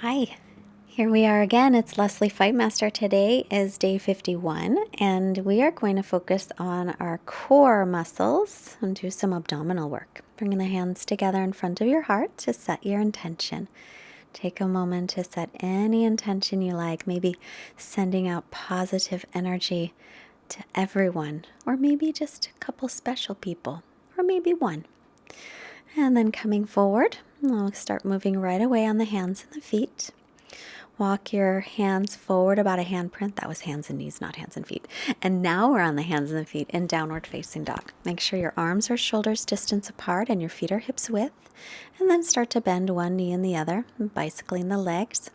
Hi, here we are again. It's Leslie Fightmaster. Today is day 51, and we are going to focus on our core muscles and do some abdominal work. Bringing the hands together in front of your heart to set your intention. Take a moment to set any intention you like, maybe sending out positive energy to everyone, or maybe just a couple special people, or maybe one. And then coming forward, we'll start moving right away on the hands and the feet. Walk your hands forward about a handprint. That was hands and knees, not hands and feet. And now we're on the hands and the feet in downward facing dog. Make sure your arms are shoulders distance apart and your feet are hips width. And then start to bend one knee and the other, bicycling the legs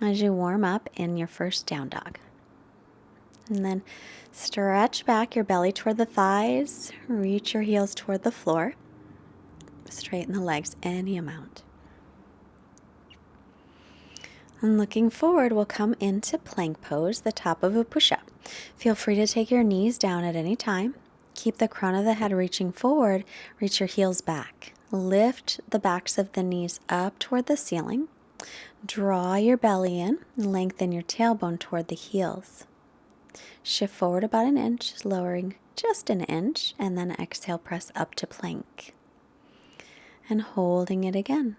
as you warm up in your first down dog. And then stretch back your belly toward the thighs. Reach your heels toward the floor. Straighten the legs any amount. And looking forward, we'll come into plank pose, the top of a push-up. Feel free to take your knees down at any time. Keep the crown of the head reaching forward. Reach your heels back. Lift the backs of the knees up toward the ceiling. Draw your belly in. Lengthen your tailbone toward the heels. Shift forward about an inch, lowering just an inch, and then exhale, press up to plank. And holding it again.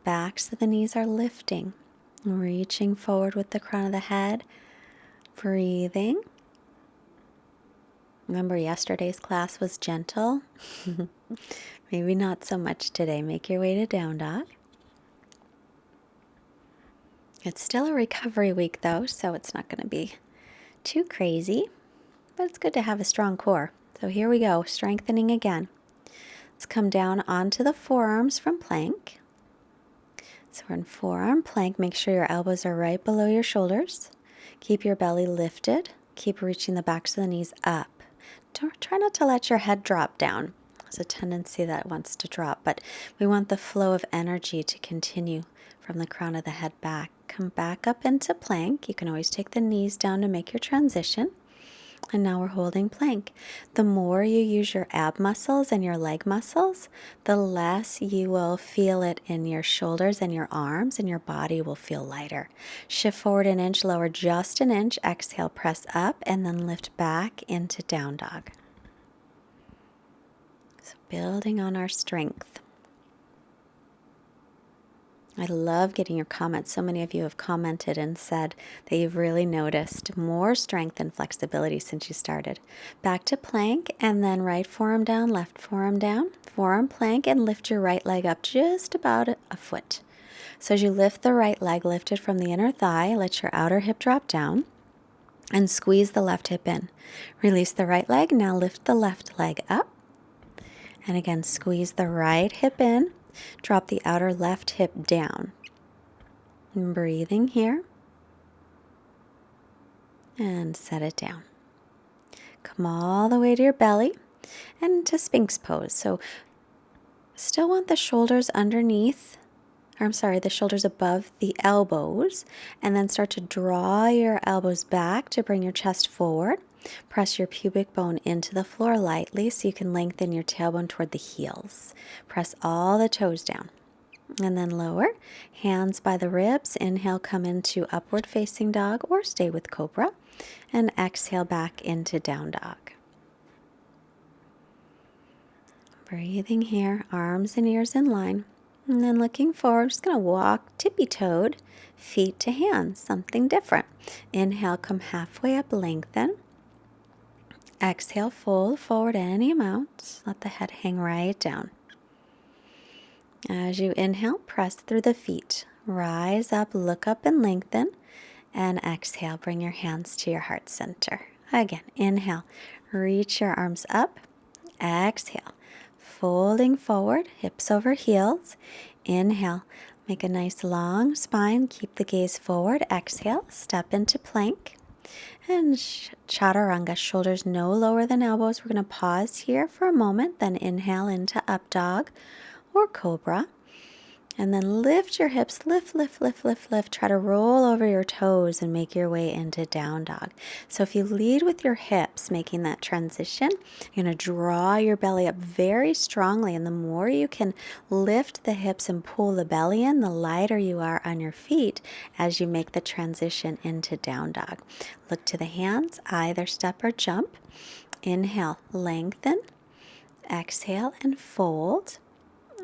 Backs of the knees are lifting, reaching forward with the crown of the head, breathing. Remember yesterday's class was gentle? Maybe not so much today. Make your way to down dog. It's still a recovery week though, so it's not going to be too crazy, but it's good to have a strong core. So here we go, strengthening again. Let's come down onto the forearms from plank. So we're in forearm plank. Make sure your elbows are right below your shoulders. Keep your belly lifted. Keep reaching the backs of the knees up. Try not to let your head drop down. There's a tendency that wants to drop, but we want the flow of energy to continue from the crown of the head back. Come back up into plank. You can always take the knees down to make your transition. And now we're holding plank. The more you use your ab muscles and your leg muscles, the less you will feel it in your shoulders and your arms, and your body will feel lighter. Shift forward an inch, lower just an inch. Exhale, press up, and then lift back into down dog. So building on our strength. I love getting your comments. So many of you have commented and said that you've really noticed more strength and flexibility since you started. Back to plank, and then right forearm down, left forearm down, forearm plank, and lift your right leg up just about a foot. So as you lift the right leg, lift it from the inner thigh, let your outer hip drop down, and squeeze the left hip in. Release the right leg, now lift the left leg up, and again squeeze the right hip in. Drop the outer left hip down. And breathing here. And set it down. Come all the way to your belly and to Sphinx pose. So still want the shoulders underneath, the shoulders above the elbows, and then start to draw your elbows back to bring your chest forward. Press your pubic bone into the floor lightly so you can lengthen your tailbone toward the heels. Press all the toes down. And then lower, hands by the ribs. Inhale, come into upward facing dog or stay with cobra. And exhale back into down dog. Breathing here, arms and ears in line. And then looking forward, just going to walk tippy-toed, feet to hands, something different. Inhale, come halfway up, lengthen. Exhale, fold forward any amount. Let the head hang right down. As you inhale, press through the feet. Rise up, look up and lengthen. And exhale, bring your hands to your heart center. Again, inhale, reach your arms up. Exhale, folding forward, hips over heels. Inhale, make a nice long spine. Keep the gaze forward. Exhale, step into plank. And chaturanga, shoulders no lower than elbows. We're going to pause here for a moment, then inhale into up dog or cobra. And then lift your hips, lift, lift, lift, lift, lift. Try to roll over your toes and make your way into down dog. So if you lead with your hips, making that transition, you're going to draw your belly up very strongly. And the more you can lift the hips and pull the belly in, the lighter you are on your feet as you make the transition into down dog. Look to the hands, either step or jump. Inhale, lengthen. Exhale and fold.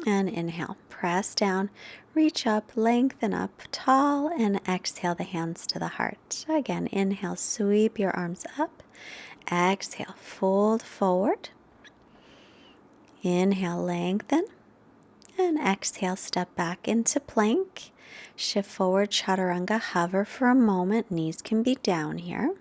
And inhale, press down, reach up, lengthen up, tall, and exhale the hands to the heart. Again, inhale, sweep your arms up. Exhale, fold forward. Inhale, lengthen. And exhale, step back into plank. Shift forward, chaturanga, hover for a moment. Knees can be down here.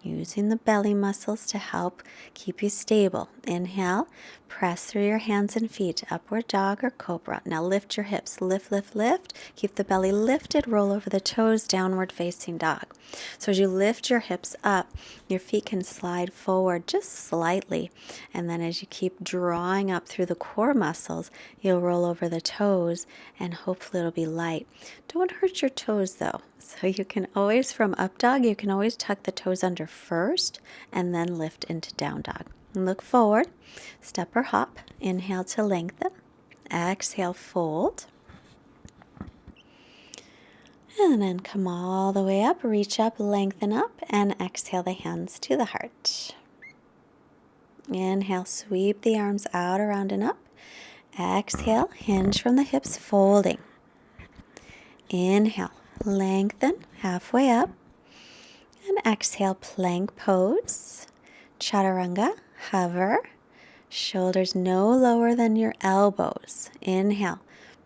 Using the belly muscles to help keep you stable. Inhale, press through your hands and feet, upward dog or cobra. Now lift your hips, lift, lift, lift. Keep the belly lifted, roll over the toes, downward facing dog. So as you lift your hips up, your feet can slide forward just slightly. And then as you keep drawing up through the core muscles, you'll roll over the toes and hopefully it'll be light. Don't hurt your toes though. So you can always, from up dog, you can always tuck the toes under first and then lift into down dog. And look forward, step or hop, inhale to lengthen, exhale, fold. And then come all the way up, reach up, lengthen up, and exhale the hands to the heart. Inhale, sweep the arms out, around, and up. Exhale, hinge from the hips, folding. Inhale, lengthen, halfway up. And exhale, plank pose. Chaturanga, hover. Shoulders no lower than your elbows. Inhale,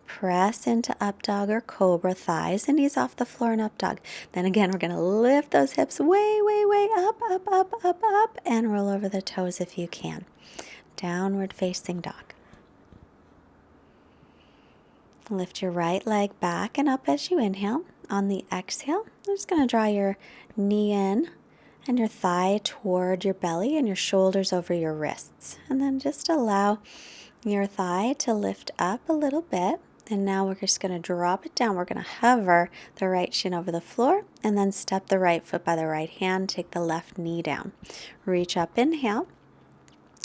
press into up dog or cobra, thighs and knees off the floor in up dog. Then again, we're going to lift those hips way, way, way up, up, up, up, up, and roll over the toes if you can. Downward facing dog. Lift your right leg back and up as you inhale. On the exhale, I'm just going to draw your knee in and your thigh toward your belly and your shoulders over your wrists. And then just allow your thigh to lift up a little bit. And now we're just going to drop it down. We're going to hover the right shin over the floor and then step the right foot by the right hand. Take the left knee down. Reach up, inhale.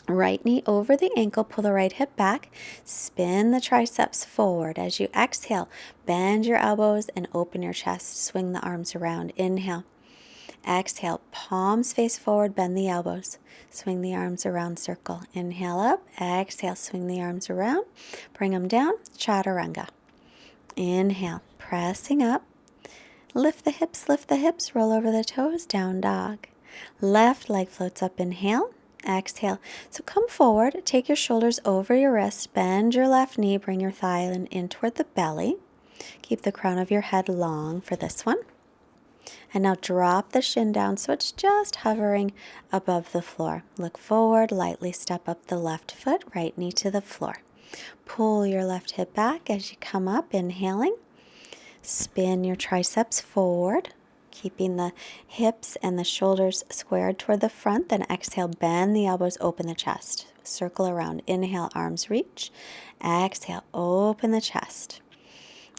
Right knee over the ankle, pull the right hip back, spin the triceps forward. As you exhale, bend your elbows and open your chest, swing the arms around. Inhale. Exhale, palms face forward, bend the elbows, swing the arms around, circle. Inhale up, exhale, swing the arms around, bring them down, chaturanga. Inhale, pressing up, lift the hips, roll over the toes, down dog. Left leg floats up, inhale. Exhale. So come forward, take your shoulders over your wrist, bend your left knee, bring your thigh in toward the belly. Keep the crown of your head long for this one. And now drop the shin down so it's just hovering above the floor. Look forward, lightly step up the left foot, right knee to the floor. Pull your left hip back as you come up, inhaling. Spin your triceps forward, keeping the hips and the shoulders squared toward the front. Then exhale, bend the elbows, open the chest. Circle around. Inhale, arms reach. Exhale, open the chest.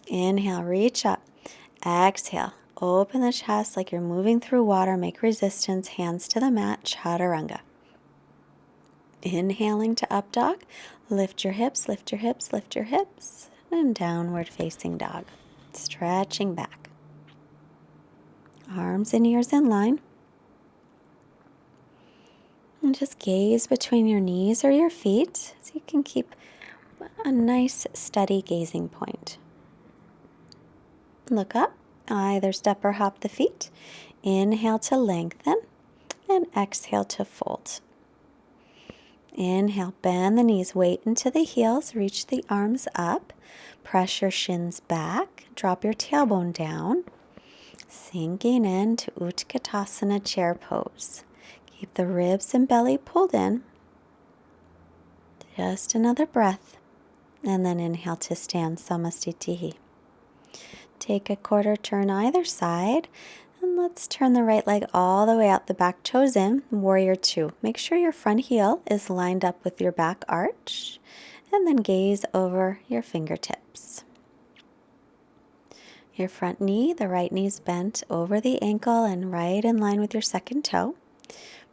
Inhale, reach up. Exhale, open the chest like you're moving through water. Make resistance, hands to the mat, chaturanga. Inhaling to up dog. Lift your hips, lift your hips, lift your hips. And downward facing dog. Stretching back. Arms and ears in line. And just gaze between your knees or your feet so you can keep a nice steady gazing point. Look up, either step or hop the feet. Inhale to lengthen and exhale to fold. Inhale, bend the knees, weight into the heels, reach the arms up, press your shins back, drop your tailbone down. Sinking into Utkatasana chair pose. Keep the ribs and belly pulled in. Just another breath. And then inhale to stand, Samastitihi. Take a quarter turn either side. And let's turn the right leg all the way out the back, toes in, warrior two. Make sure your front heel is lined up with your back arch. And then gaze over your fingertips. Your front knee, the right knee is bent over the ankle and right in line with your second toe.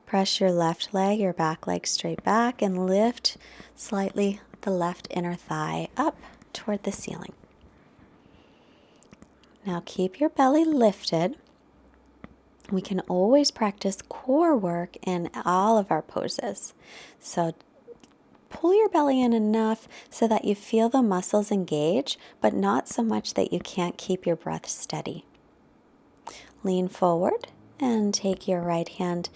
Press your left leg, your back leg straight back, and lift slightly the left inner thigh up toward the ceiling. Now keep your belly lifted. We can always practice core work in all of our poses. So pull your belly in enough so that you feel the muscles engage, but not so much that you can't keep your breath steady. Lean forward and take your right hand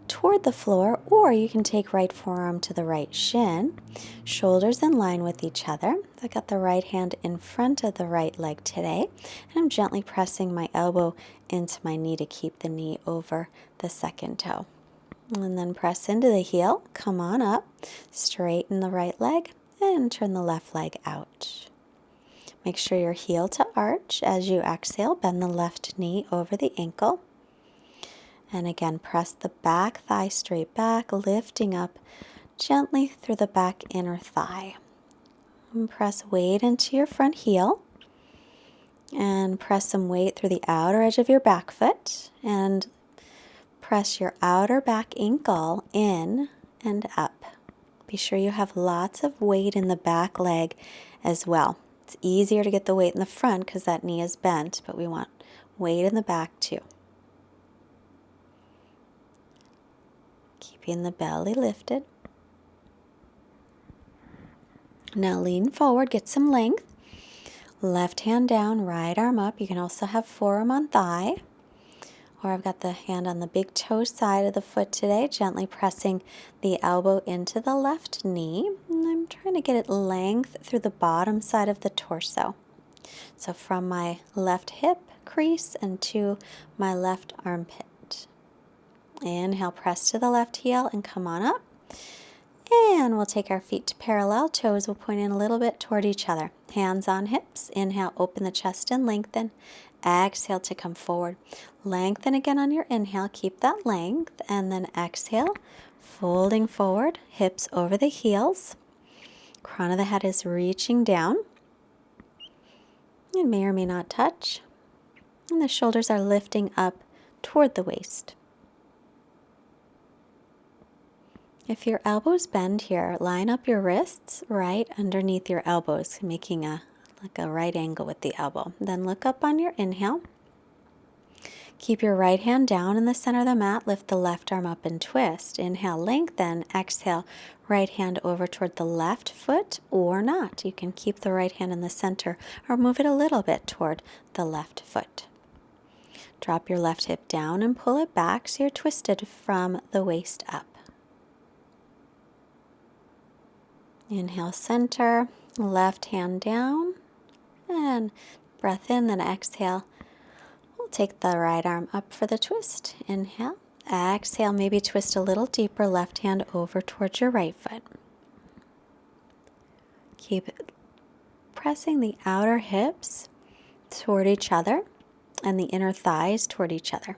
toward the floor, or you can take right forearm to the right shin, shoulders in line with each other. I got the right hand in front of the right leg today, and I'm gently pressing my elbow into my knee to keep the knee over the second toe. And then press into the heel, come on up, straighten the right leg, and turn the left leg out. Make sure your heel to arch. As you exhale, bend the left knee over the ankle. And again, press the back thigh straight back, lifting up gently through the back inner thigh. And press weight into your front heel. And press some weight through the outer edge of your back foot. And press your outer back ankle in and up. Be sure you have lots of weight in the back leg as well. It's easier to get the weight in the front because that knee is bent, but we want weight in the back too. Keeping the belly lifted. Now lean forward, get some length. Left hand down, right arm up. You can also have forearm on thigh. Or I've got the hand on the big toe side of the foot today, gently pressing the elbow into the left knee. And I'm trying to get it length through the bottom side of the torso. So from my left hip crease and to my left armpit. Inhale, press to the left heel and come on up. And we'll take our feet to parallel. Toes will point in a little bit toward each other. Hands on hips. Inhale, open the chest and lengthen. Exhale to come forward. Lengthen again on your inhale. Keep that length. And then exhale, folding forward, hips over the heels. Crown of the head is reaching down. It may or may not touch. And the shoulders are lifting up toward the waist. If your elbows bend here, line up your wrists right underneath your elbows, making like a right angle with the elbow. Then look up on your inhale. Keep your right hand down in the center of the mat. Lift the left arm up and twist. Inhale, lengthen. Exhale, right hand over toward the left foot or not. You can keep the right hand in the center or move it a little bit toward the left foot. Drop your left hip down and pull it back so you're twisted from the waist up. Inhale, center, left hand down, and breath in, then exhale. We'll take the right arm up for the twist. Inhale, exhale, maybe twist a little deeper, left hand over towards your right foot. Keep pressing the outer hips toward each other and the inner thighs toward each other.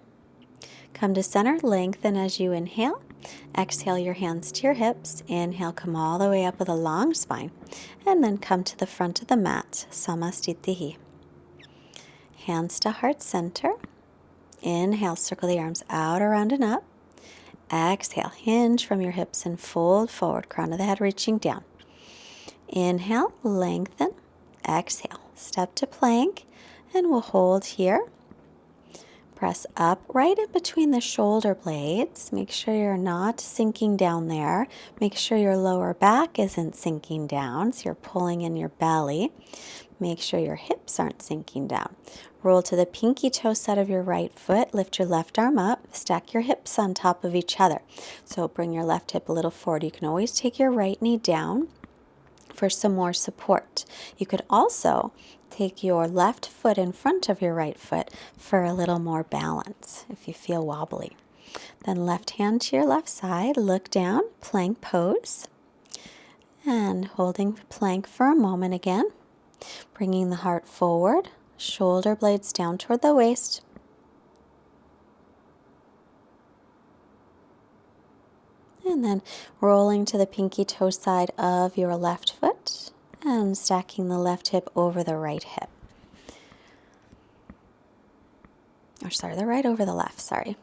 Come to center, lengthen as you inhale. Exhale your hands to your hips. Inhale, come all the way up with a long spine. And then come to the front of the mat, Samastitihi. Hands to heart center. Inhale, circle the arms out, around, and up. Exhale, hinge from your hips and fold forward, crown of the head reaching down. Inhale, lengthen. Exhale, step to plank, and we'll hold here. Press up right in between the shoulder blades. Make sure you're not sinking down there. Make sure your lower back isn't sinking down, so you're pulling in your belly. Make sure your hips aren't sinking down. Roll to the pinky toe side of your right foot. Lift your left arm up. Stack your hips on top of each other. So bring your left hip a little forward. You can always take your right knee down for some more support. You could also take your left foot in front of your right foot for a little more balance if you feel wobbly. Then left hand to your left side, look down, plank pose. And holding plank for a moment again. Bringing the heart forward, shoulder blades down toward the waist. And then rolling to the pinky toe side of your left foot and stacking the left hip over the right hip. Or sorry, they're right over the left, sorry.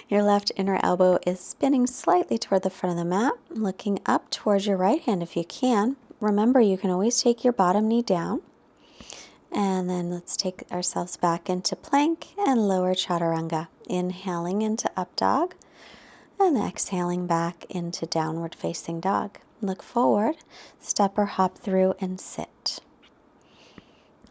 Your left inner elbow is spinning slightly toward the front of the mat, looking up towards your right hand if you can. Remember, you can always take your bottom knee down. And then let's take ourselves back into plank and lower chaturanga. Inhaling into up dog and exhaling back into downward facing dog. Look forward, step or hop through and sit.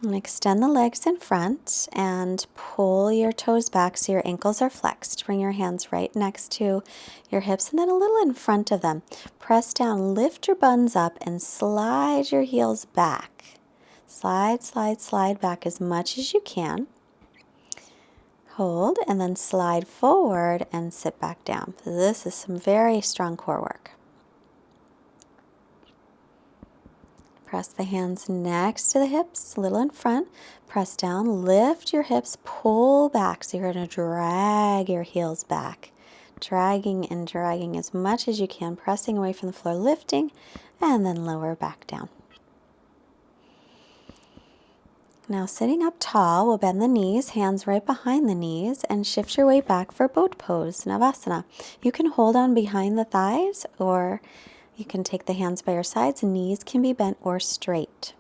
And extend the legs in front and pull your toes back so your ankles are flexed. Bring your hands right next to your hips and then a little in front of them. Press down, lift your buns up and slide your heels back. Slide, slide, slide back as much as you can. Hold and then slide forward and sit back down. This is some very strong core work. Press the hands next to the hips, a little in front. Press down, lift your hips, pull back. So you're going to drag your heels back. Dragging and dragging as much as you can, pressing away from the floor, lifting, and then lower back down. Now sitting up tall, we'll bend the knees, hands right behind the knees, and shift your weight back for boat pose, Navasana. You can hold on behind the thighs, or you can take the hands by your sides. Knees can be bent or straight.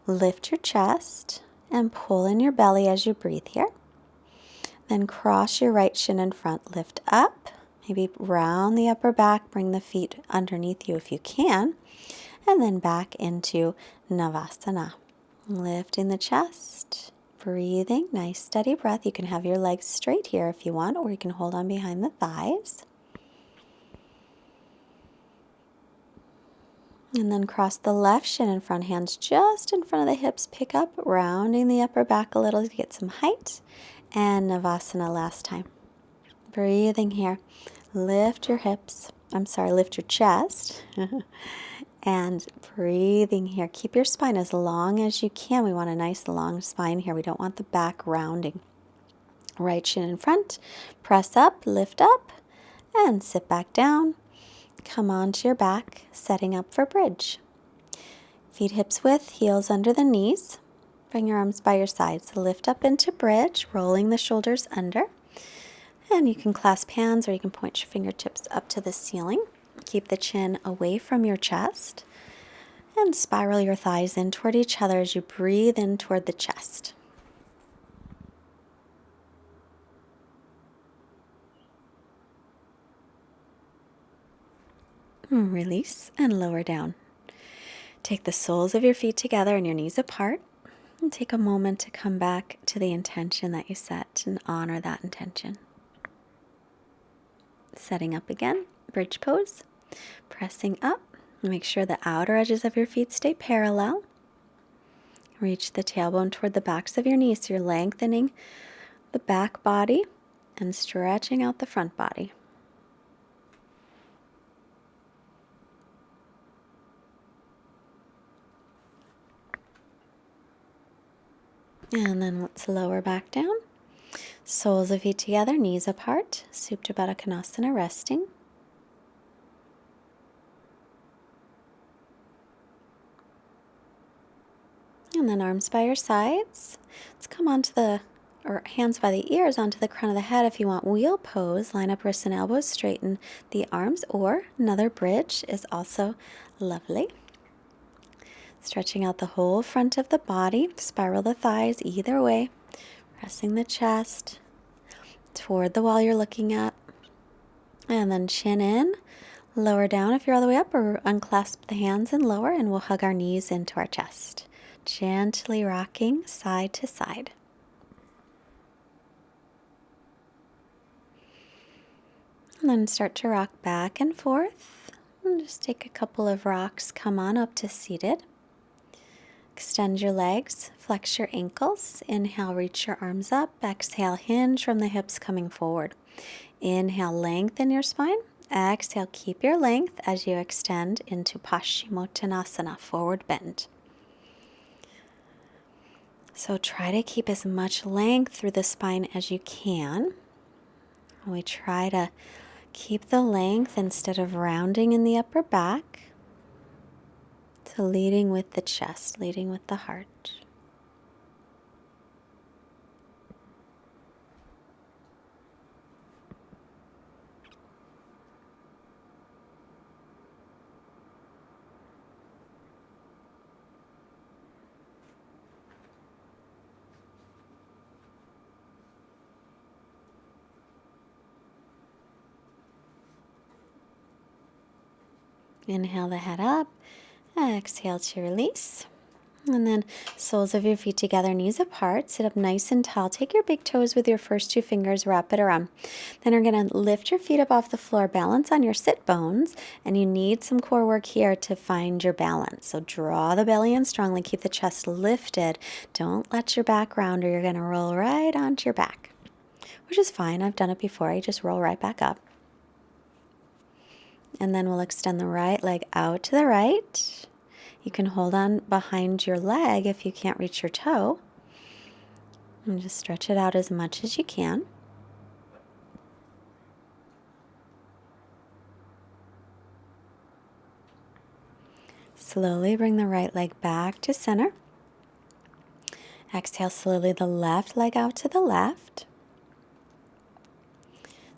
Lift your chest and pull in your belly as you breathe here. Then cross your right shin in front, lift up, maybe round the upper back, bring the feet underneath you if you can, and then back into Navasana. Lifting the chest, breathing, nice steady breath. You can have your legs straight here if you want, or you can hold on behind the thighs. And then cross the left shin in front, hands just in front of the hips. Pick up, rounding the upper back a little to get some height. And Navasana last time. Breathing here. Lift your hips. Lift your chest. And breathing here. Keep your spine as long as you can. We want a nice long spine here. We don't want the back rounding. Right shin in front. Press up, lift up, and sit back down. Come onto your back, setting up for bridge. Feet hips width, heels under the knees. Bring your arms by your sides. Lift up into bridge, rolling the shoulders under. And you can clasp hands or you can point your fingertips up to the ceiling. Keep the chin away from your chest. And spiral your thighs in toward each other as you breathe in toward the chest. Release and lower down. Take the soles of your feet together and your knees apart. And take a moment to come back to the intention that you set and honor that intention. Setting up again, bridge pose. Pressing up. Make sure the outer edges of your feet stay parallel. Reach the tailbone toward the backs of your knees. So you're lengthening the back body and stretching out the front body. And then let's lower back down. Soles of feet together, knees apart. Supta Baddha Konasana, resting. And then arms by your sides. Let's come onto hands by the ears onto the crown of the head. If you want wheel pose, line up wrists and elbows, straighten the arms, or another bridge is also lovely. Stretching out the whole front of the body, spiral the thighs either way, pressing the chest toward the wall you're looking at. And then chin in, lower down if you're all the way up, or unclasp the hands and lower, and we'll hug our knees into our chest. Gently rocking side to side. And then start to rock back and forth. And just take a couple of rocks, come on up to seated. Extend your legs, flex your ankles. Inhale, reach your arms up. Exhale, hinge from the hips coming forward. Inhale, lengthen your spine. Exhale, keep your length as you extend into Paschimottanasana, forward bend. So try to keep as much length through the spine as you can. We try to keep the length instead of rounding in the upper back. So leading with the chest, leading with the heart. Inhale the head up. Exhale to release. And then soles of your feet together, knees apart. Sit up nice and tall. Take your big toes with your first two fingers, wrap it around. Then you're going to lift your feet up off the floor, balance on your sit bones, and you need some core work here to find your balance. So draw the belly in strongly, keep the chest lifted. Don't let your back round or you're going to roll right onto your back, which is fine. I've done it before. You just roll right back up. And then we'll extend the right leg out to the right. You can hold on behind your leg if you can't reach your toe. And just stretch it out as much as you can. Slowly bring the right leg back to center. Exhale slowly the left leg out to the left.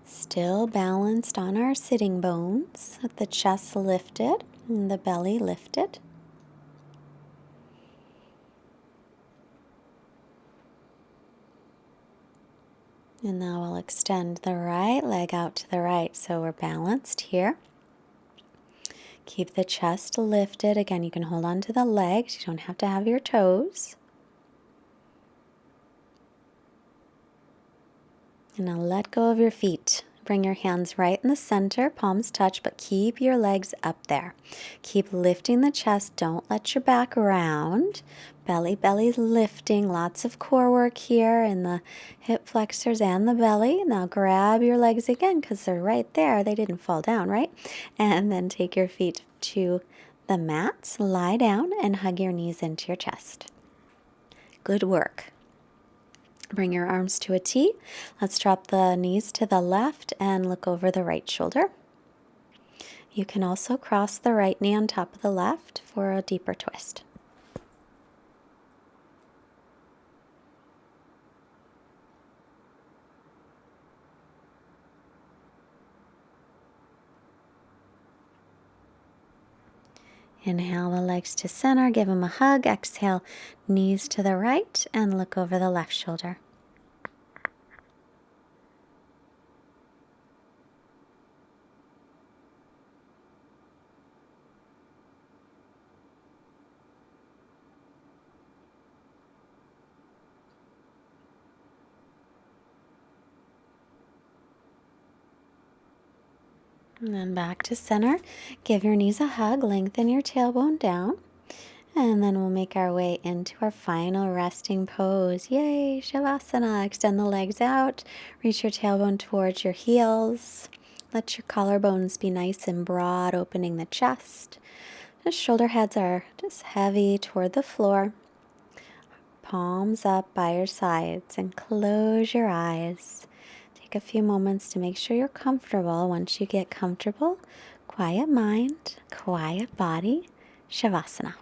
Still balanced on our sitting bones, with the chest lifted and the belly lifted. And now we'll extend the right leg out to the right, so we're balanced here. Keep the chest lifted. Again, you can hold on to the legs. You don't have to have your toes. And now let go of your feet. Bring your hands right in the center, palms touch, but keep your legs up there. Keep lifting the chest. Don't let your back round. Belly's lifting. Lots of core work here in the hip flexors and the belly. Now grab your legs again because they're right there. They didn't fall down, right? And then take your feet to the mat. Lie down and hug your knees into your chest. Good work. Bring your arms to a T. Let's drop the knees to the left and look over the right shoulder. You can also cross the right knee on top of the left for a deeper twist. Inhale the legs to center, give them a hug. Exhale, knees to the right and look over the left shoulder. And then back to center. Give your knees a hug, lengthen your tailbone down. And then we'll make our way into our final resting pose. Yay, Shavasana. Extend the legs out. Reach your tailbone towards your heels. Let your collarbones be nice and broad, opening the chest. The shoulder heads are just heavy toward the floor. Palms up by your sides and close your eyes. Take a few moments to make sure you're comfortable. Once you get comfortable, quiet mind, quiet body, Shavasana.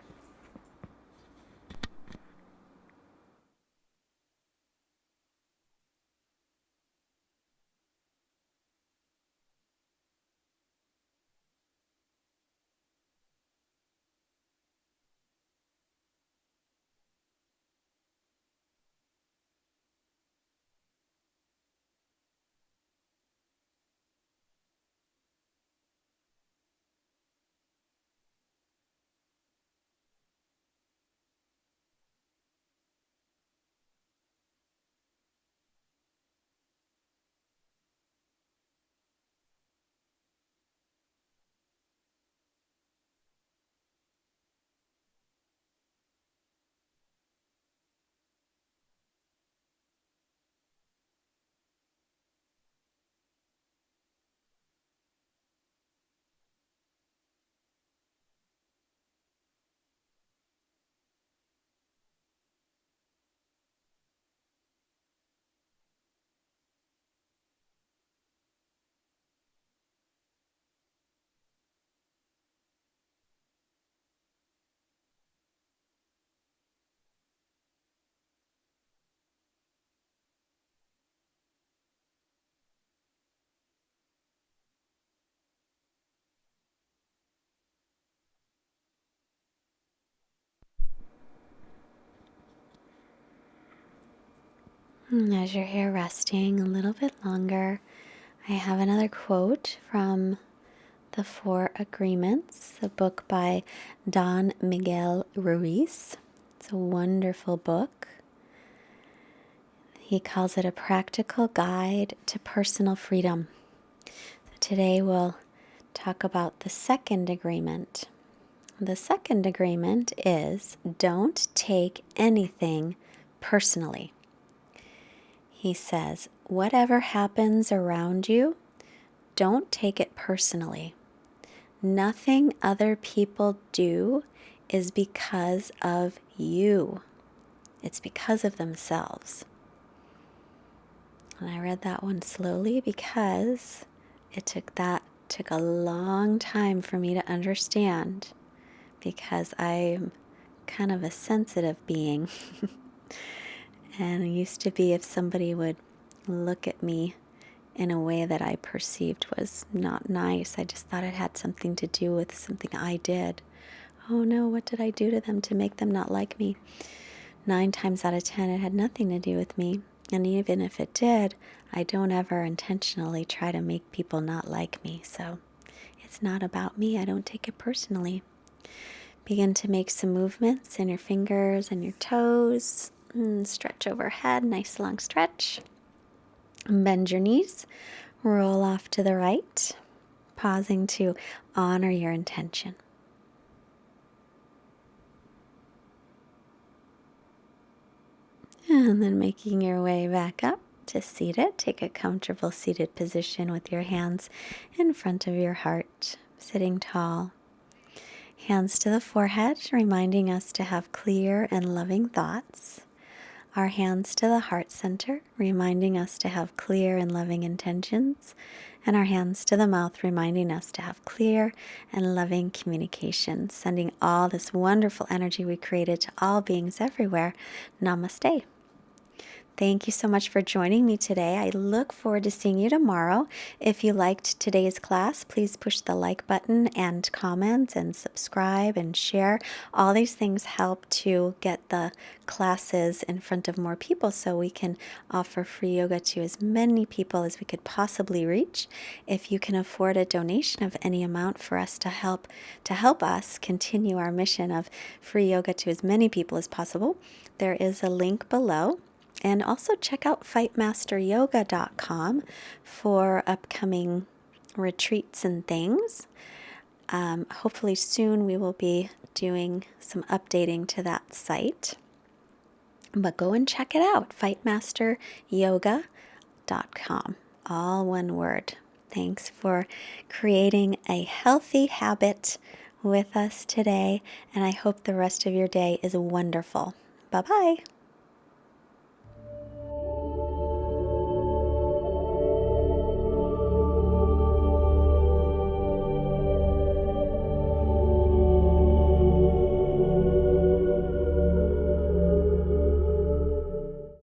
And as you're here resting a little bit longer, I have another quote from The Four Agreements, a book by Don Miguel Ruiz. It's a wonderful book. He calls it a practical guide to personal freedom. So today we'll talk about the second agreement. The second agreement is don't take anything personally. He says, whatever happens around you, don't take it personally. Nothing other people do is because of you. It's because of themselves. And I read that one slowly because it took a long time for me to understand, because I'm kind of a sensitive being. And it used to be if somebody would look at me in a way that I perceived was not nice, I just thought it had something to do with something I did. Oh no, what did I do to them to make them not like me? 9 times out of 10, it had nothing to do with me. And even if it did, I don't ever intentionally try to make people not like me. So it's not about me. I don't take it personally. Begin to make some movements in your fingers and your toes. Stretch overhead, nice long stretch. Bend your knees, roll off to the right, pausing to honor your intention. And then making your way back up to seated. Take a comfortable seated position with your hands in front of your heart, sitting tall. Hands to the forehead, reminding us to have clear and loving thoughts. Our hands to the heart center, reminding us to have clear and loving intentions. And our hands to the mouth, reminding us to have clear and loving communication, sending all this wonderful energy we created to all beings everywhere. Namaste. Thank you so much for joining me today. I look forward to seeing you tomorrow. If you liked today's class, please push the like button and comment and subscribe and share. All these things help to get the classes in front of more people so we can offer free yoga to as many people as we could possibly reach. If you can afford a donation of any amount for us to help us continue our mission of free yoga to as many people as possible, there is a link below. And also check out fightmasteryoga.com for upcoming retreats and things. Hopefully soon we will be doing some updating to that site. But go and check it out, fightmasteryoga.com. All one word. Thanks for creating a healthy habit with us today, and I hope the rest of your day is wonderful. Bye-bye.